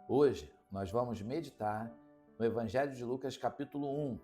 Hoje nós vamos meditar no Evangelho de Lucas, capítulo 1,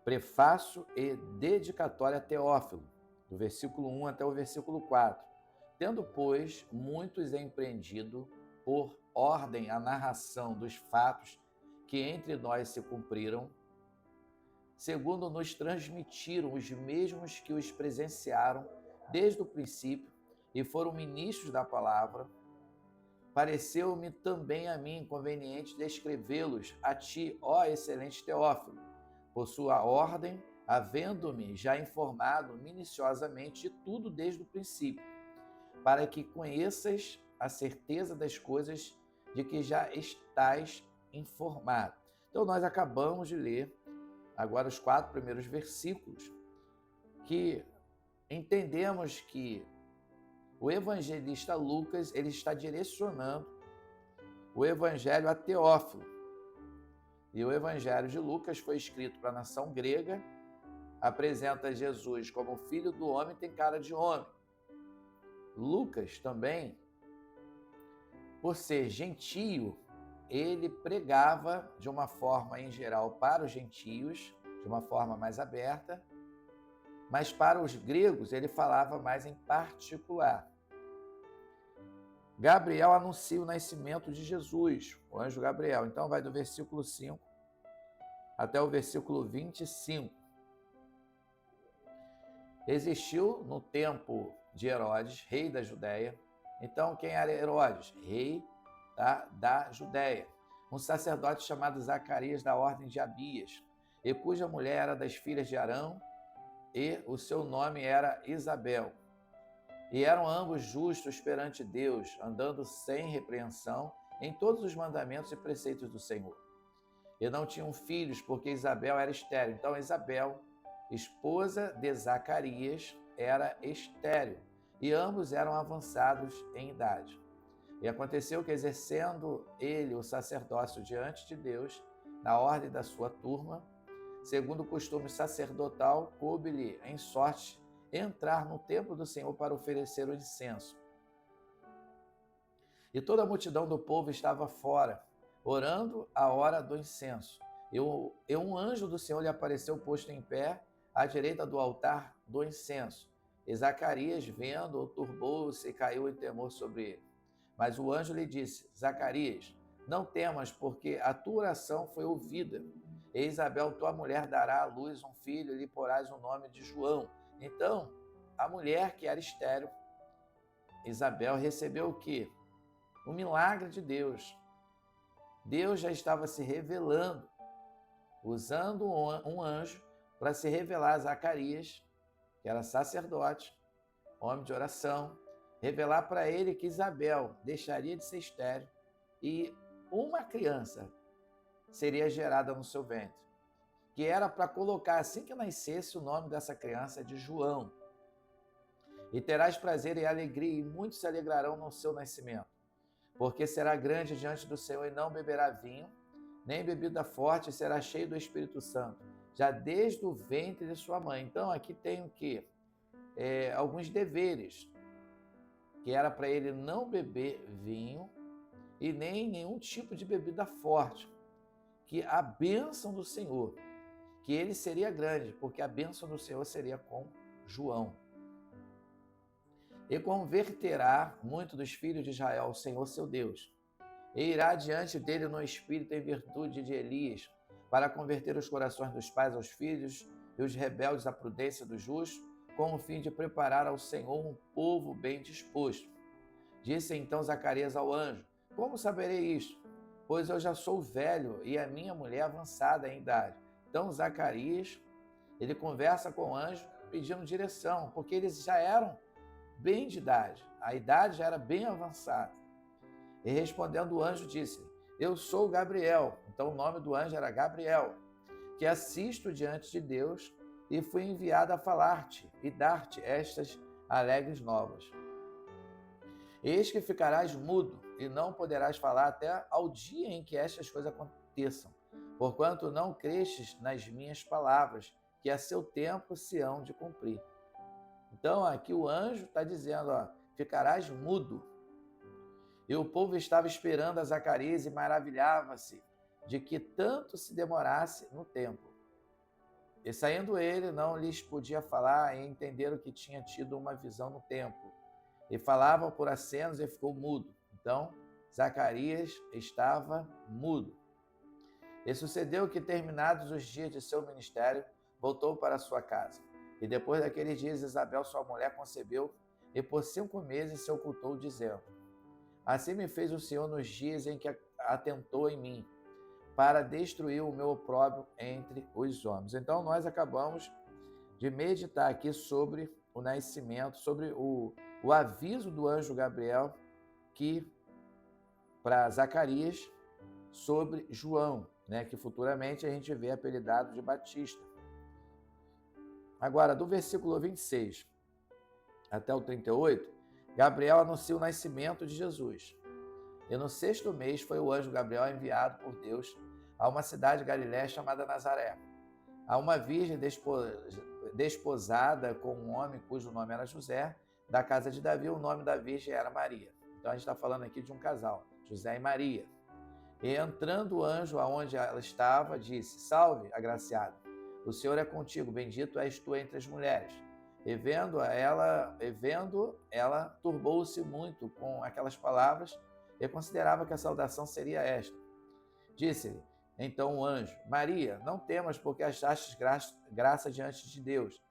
prefácio e dedicatória a Teófilo, do versículo 1 até o versículo 4. Tendo, pois, muitos empreendido por ordem a narração dos fatos que entre nós se cumpriram, segundo nos transmitiram os mesmos que os presenciaram desde o princípio e foram ministros da palavra, pareceu-me também a mim conveniente descrevê-los a ti, ó excelente Teófilo, por sua ordem, havendo-me já informado minuciosamente de tudo desde o princípio, para que conheças a certeza das coisas de que já estás informado. Então, nós acabamos de ler agora os 4 primeiros versículos, que entendemos que o evangelista Lucas ele está direcionando o evangelho a Teófilo. E o evangelho de Lucas foi escrito para a nação grega, apresenta Jesus como filho do homem, tem cara de homem. Lucas também, por ser gentio, ele pregava de uma forma em geral para os gentios, de uma forma mais aberta, mas para os gregos ele falava mais em particular. Gabriel anuncia o nascimento de Jesus, o anjo Gabriel. Então vai do versículo 5 até o versículo 25. Existiu no tempo de Herodes, rei da Judéia. Então quem era Herodes? Rei da Judéia. Um sacerdote chamado Zacarias da ordem de Abias, e cuja mulher era das filhas de Arão, e o seu nome era Isabel. E eram ambos justos perante Deus, andando sem repreensão em todos os mandamentos e preceitos do Senhor. E não tinham filhos, porque Isabel era estéril. Então Isabel, esposa de Zacarias, era estéril, e ambos eram avançados em idade. E aconteceu que, exercendo ele o sacerdócio diante de Deus, na ordem da sua turma, segundo o costume sacerdotal, coube-lhe em sorte entrar no templo do Senhor para oferecer o incenso. E toda a multidão do povo estava fora, orando a hora do incenso. E um anjo do Senhor lhe apareceu posto em pé à direita do altar do incenso. E Zacarias, vendo-o, turbou-se e caiu em temor sobre ele. Mas o anjo lhe disse: Zacarias, não temas, porque a tua oração foi ouvida. E Isabel, tua mulher, dará à luz um filho, e lhe porás o nome de João. Então, a mulher que era estéril, Isabel, recebeu o quê? O milagre de Deus. Deus já estava se revelando, usando um anjo para se revelar a Zacarias, que era sacerdote, homem de oração, revelar para ele que Isabel deixaria de ser estéril e uma criança seria gerada no seu ventre, que era para colocar, assim que nascesse, o nome dessa criança de João. E terás prazer e alegria, e muitos se alegrarão no seu nascimento, porque será grande diante do Senhor e não beberá vinho, nem bebida forte, e será cheio do Espírito Santo, já desde o ventre de sua mãe. Então aqui tem o quê? Alguns deveres, que era para ele não beber vinho e nem nenhum tipo de bebida forte, que a bênção do Senhor, que ele seria grande, porque a bênção do Senhor seria com João. E converterá muito dos filhos de Israel ao Senhor seu Deus, e irá diante dele no espírito em virtude de Elias, para converter os corações dos pais aos filhos e os rebeldes à prudência do justo, com o fim de preparar ao Senhor um povo bem disposto. Disse então Zacarias ao anjo: Como saberei isto? Pois eu já sou velho e a minha mulher avançada em idade. Então Zacarias, ele conversa com o anjo pedindo direção, porque eles já eram bem de idade, a idade já era bem avançada. E respondendo o anjo disse: Eu sou Gabriel. Então o nome do anjo era Gabriel, que assisto diante de Deus e fui enviado a falar-te e dar-te estas alegres novas. Eis que ficarás mudo e não poderás falar até ao dia em que estas coisas aconteçam, porquanto não crestes nas minhas palavras, que a seu tempo se hão de cumprir. Então aqui o anjo está dizendo, ficarás mudo. E o povo estava esperando a Zacarias e maravilhava-se de que tanto se demorasse no templo. E saindo ele, não lhes podia falar, e entenderam que tinha tido uma visão no templo. E falava por acenos e ficou mudo. Então, Zacarias estava mudo. E sucedeu que, terminados os dias de seu ministério, voltou para sua casa. E depois daqueles dias, Isabel, sua mulher, concebeu, e por 5 meses se ocultou, dizendo: Assim me fez o Senhor nos dias em que atentou em mim, para destruir o meu opróbrio entre os homens. Então, nós acabamos de meditar aqui sobre o nascimento, sobre o aviso do anjo Gabriel que para Zacarias sobre João, né, que futuramente a gente vê apelidado de Batista. Agora, do versículo 26 até o 38, Gabriel anuncia o nascimento de Jesus. E no 6º mês foi o anjo Gabriel enviado por Deus a uma cidade de Galiléia chamada Nazaré, a uma virgem desposada com um homem cujo nome era José, da casa de Davi. O nome da virgem era Maria. Então a gente está falando aqui de um casal, José e Maria. E entrando o anjo aonde ela estava, disse: Salve, agraciada, o Senhor é contigo, bendito és tu entre as mulheres. E vendo ela turbou-se muito com aquelas palavras e considerava que a saudação seria esta. Disse-lhe então o anjo: Maria, não temas, porque achaste graça diante de Deus.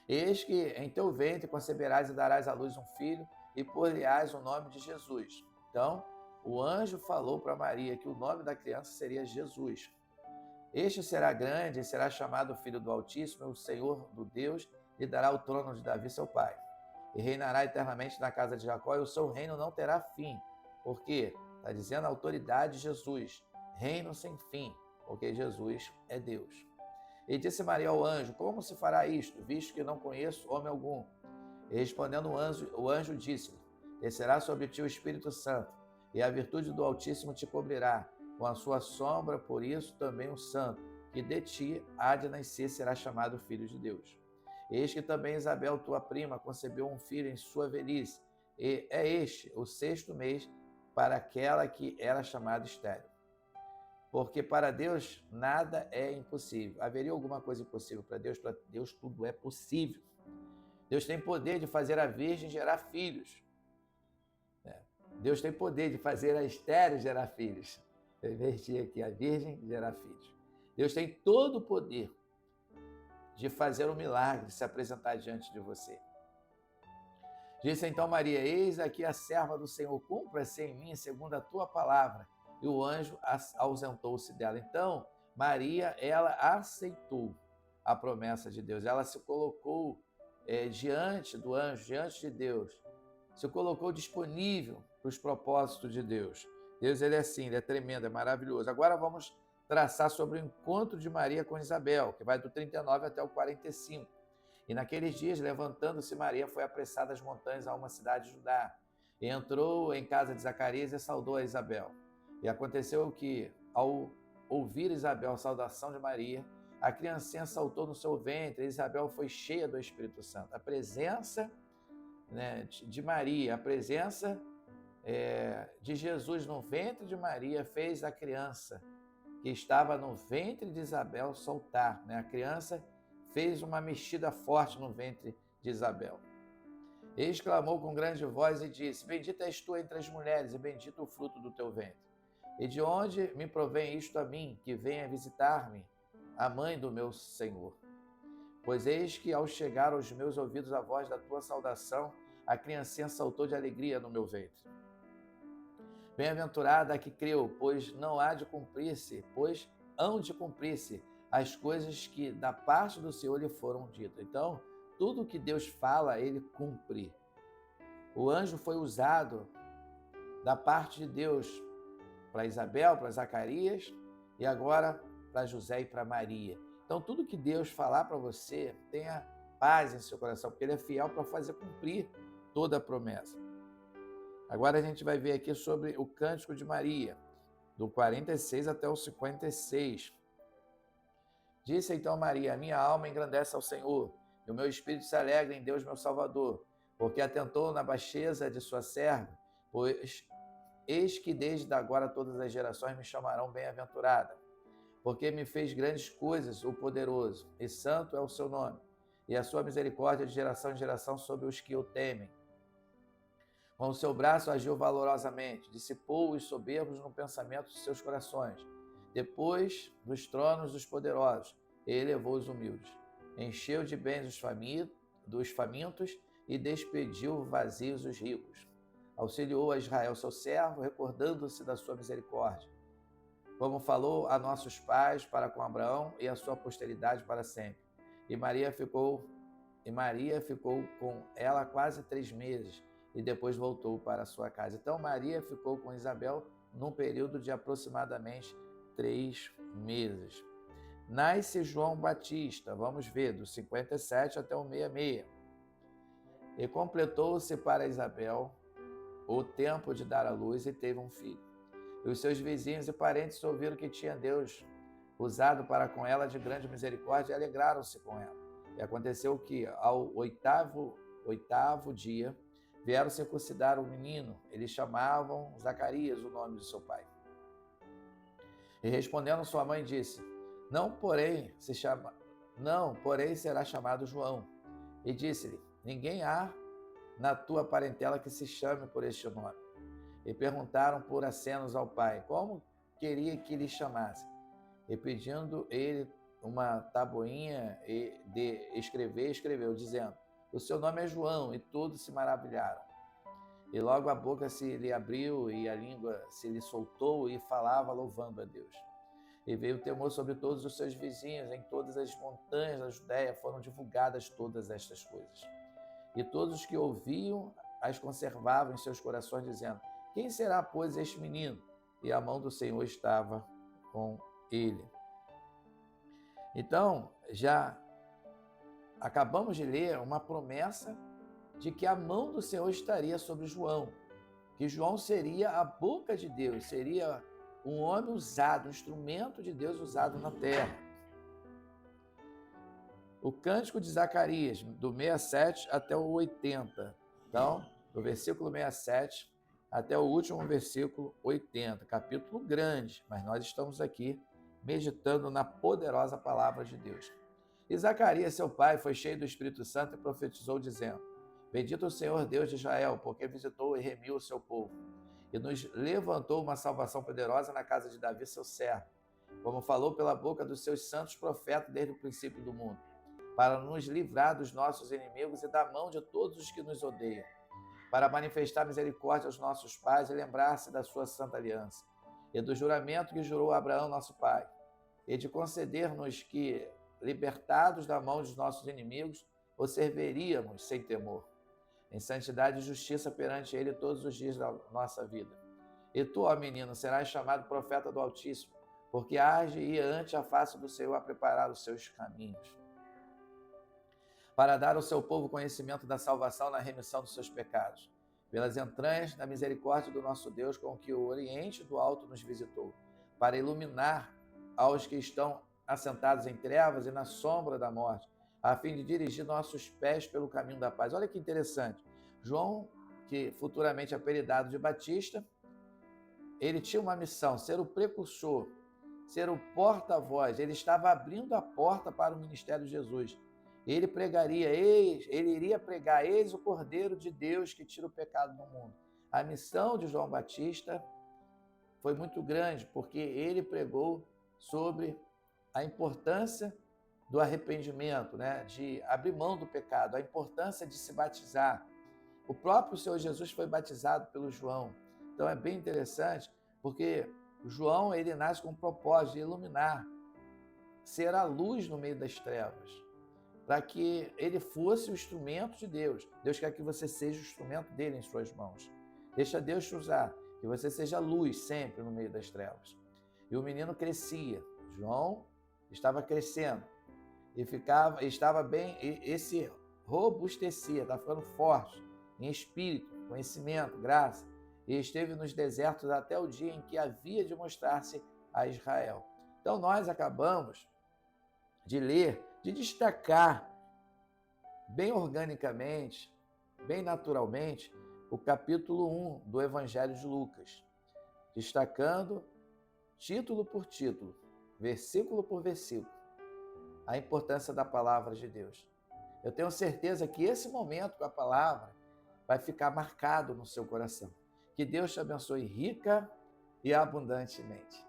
Eis que em teu ventre conceberás e darás à luz um filho, e por-lhe-ás o nome de Jesus. Então, o anjo falou para Maria que o nome da criança seria Jesus. Este será grande e será chamado Filho do Altíssimo, e o Senhor do Deus lhe dará o trono de Davi, seu pai. E reinará eternamente na casa de Jacó, e o seu reino não terá fim. Por quê? Está dizendo a autoridade de Jesus. Reino sem fim, porque Jesus é Deus. E disse Maria ao anjo: Como se fará isto, visto que não conheço homem algum? E respondendo o anjo disse-lhe: Descerá sobre ti o Espírito Santo, e a virtude do Altíssimo te cobrirá com a sua sombra, por isso também o Santo, que de ti há de nascer, será chamado Filho de Deus. Eis que também Isabel, tua prima, concebeu um filho em sua velhice, e é este o 6º mês para aquela que era chamada estéril. Porque para Deus nada é impossível. Haveria alguma coisa impossível para Deus? Para Deus tudo é possível. Deus tem poder de fazer a virgem gerar filhos. Deus tem poder de fazer a estéril gerar filhos. Eu inverti aqui, a virgem gerar filhos. Deus tem todo o poder de fazer um milagre, de se apresentar diante de você. Disse então Maria: Eis aqui a serva do Senhor, cumpra-se em mim segundo a tua palavra. E o anjo ausentou-se dela. Então, Maria, ela aceitou a promessa de Deus. Ela se colocou diante do anjo, diante de Deus. Se colocou disponível para os propósitos de Deus. Deus, ele é assim, ele é tremendo, é maravilhoso. Agora vamos traçar sobre o encontro de Maria com Isabel, que vai do 39 até o 45. E naqueles dias, levantando-se Maria, foi apressada às montanhas a uma cidade de Judá. E entrou em casa de Zacarias e saudou a Isabel. E aconteceu que, ao ouvir Isabel a saudação de Maria, a criancinha saltou no seu ventre, e Isabel foi cheia do Espírito Santo. A presença, né, de Maria, a presença de Jesus no ventre de Maria fez a criança que estava no ventre de Isabel soltar. Né? A criança fez uma mexida forte no ventre de Isabel. E exclamou com grande voz e disse: Bendita és tu entre as mulheres, e bendito o fruto do teu ventre. E de onde me provém isto a mim, que venha visitar-me a mãe do meu Senhor? Pois eis que, ao chegar aos meus ouvidos a voz da tua saudação, a criancinha saltou de alegria no meu ventre. Bem-aventurada a que creu, pois hão de cumprir-se as coisas que da parte do Senhor lhe foram ditas. Então, tudo que Deus fala, ele cumpre. O anjo foi usado da parte de Deus para Isabel, para Zacarias e agora para José e para Maria. Então, tudo que Deus falar para você, tenha paz em seu coração, porque ele é fiel para fazer cumprir toda a promessa. Agora a gente vai ver aqui sobre o Cântico de Maria, do 46 até o 56. Disse então Maria: minha alma engrandece ao Senhor, e o meu espírito se alegra em Deus, meu Salvador, porque atentou na baixeza de sua serva, pois eis que desde agora todas as gerações me chamarão bem-aventurada, porque me fez grandes coisas o poderoso, e santo é o seu nome, e a sua misericórdia de geração em geração sobre os que o temem. Com o seu braço agiu valorosamente, dissipou os soberbos no pensamento de seus corações. Depois dos tronos dos poderosos, ele elevou os humildes. Encheu de bens dos famintos e despediu vazios os ricos. Auxiliou a Israel, seu servo, recordando-se da sua misericórdia, como falou a nossos pais para com Abraão e a sua posteridade para sempre. E Maria ficou com ela quase 3 meses, e depois voltou para a sua casa. Então Maria ficou com Isabel num período de aproximadamente 3 meses. Nasce João Batista, vamos ver, do 57 até o 66. E completou-se para Isabel o tempo de dar à luz e teve um filho. E os seus vizinhos e parentes ouviram que tinha Deus usado para com ela de grande misericórdia e alegraram-se com ela. E aconteceu que, ao oitavo dia, vieram circuncidar o menino. Eles chamavam Zacarias, o nome de seu pai. E respondendo sua mãe, disse: Não, porém, será chamado João. E disse-lhe: Ninguém há na tua parentela que se chame por este nome. E perguntaram por acenos ao pai como queria que lhe chamasse. E pedindo ele uma tabuinha de escrever, escreveu, dizendo: O seu nome é João. E todos se maravilharam. E logo a boca se lhe abriu e a língua se lhe soltou e falava louvando a Deus. E veio o temor sobre todos os seus vizinhos. Em todas as montanhas da Judéia foram divulgadas todas estas coisas. E todos os que ouviam as conservavam em seus corações, dizendo: Quem será, pois, este menino? E a mão do Senhor estava com ele. Então, já acabamos de ler uma promessa de que a mão do Senhor estaria sobre João, que João seria a boca de Deus, seria um homem usado, um instrumento de Deus usado na terra. O cântico de Zacarias, do 67 até o 80. Então, do versículo 67 até o último versículo 80. Capítulo grande, mas nós estamos aqui meditando na poderosa palavra de Deus. E Zacarias, seu pai, foi cheio do Espírito Santo e profetizou, dizendo: Bendito o Senhor Deus de Israel, porque visitou e remiu o seu povo, e nos levantou uma salvação poderosa na casa de Davi, seu servo, como falou pela boca dos seus santos profetas desde o princípio do mundo, para nos livrar dos nossos inimigos e da mão de todos os que nos odeiam, para manifestar misericórdia aos nossos pais e lembrar-se da sua santa aliança, e do juramento que jurou a Abraão, nosso pai, e de conceder-nos que, libertados da mão dos nossos inimigos, o serviríamos sem temor, em santidade e justiça perante ele todos os dias da nossa vida. E tu, ó menino, serás chamado profeta do Altíssimo, porque age e ante a face do Senhor a preparar os seus caminhos, para dar ao seu povo conhecimento da salvação na remissão dos seus pecados, pelas entranhas da misericórdia do nosso Deus, com que o Oriente do Alto nos visitou, para iluminar aos que estão assentados em trevas e na sombra da morte, a fim de dirigir nossos pés pelo caminho da paz. Olha que interessante. João, que futuramente apelidado de Batista, ele tinha uma missão, ser o precursor, ser o porta-voz. Ele estava abrindo a porta para o ministério de Jesus. Ele iria pregar: eis o Cordeiro de Deus que tira o pecado do mundo. A missão de João Batista foi muito grande, porque ele pregou sobre a importância do arrependimento, né? De abrir mão do pecado, a importância de se batizar. O próprio Senhor Jesus foi batizado pelo João. Então é bem interessante, porque João, ele nasce com o propósito de iluminar, ser a luz no meio das trevas, para que ele fosse o instrumento de Deus. Deus quer que você seja o instrumento dele em suas mãos. Deixa Deus te usar, que você seja luz sempre no meio das trevas. E o menino crescia. João estava crescendo e estava bem, e se robustecia, estava ficando forte em espírito, conhecimento, graça, e esteve nos desertos até o dia em que havia de mostrar-se a Israel. Então nós acabamos de ler, de destacar bem organicamente bem naturalmente, o capítulo 1 do Evangelho de Lucas, destacando título por título, versículo por versículo, a importância da palavra de Deus. Eu tenho certeza que esse momento com a palavra vai ficar marcado no seu coração. Que Deus te abençoe rica e abundantemente.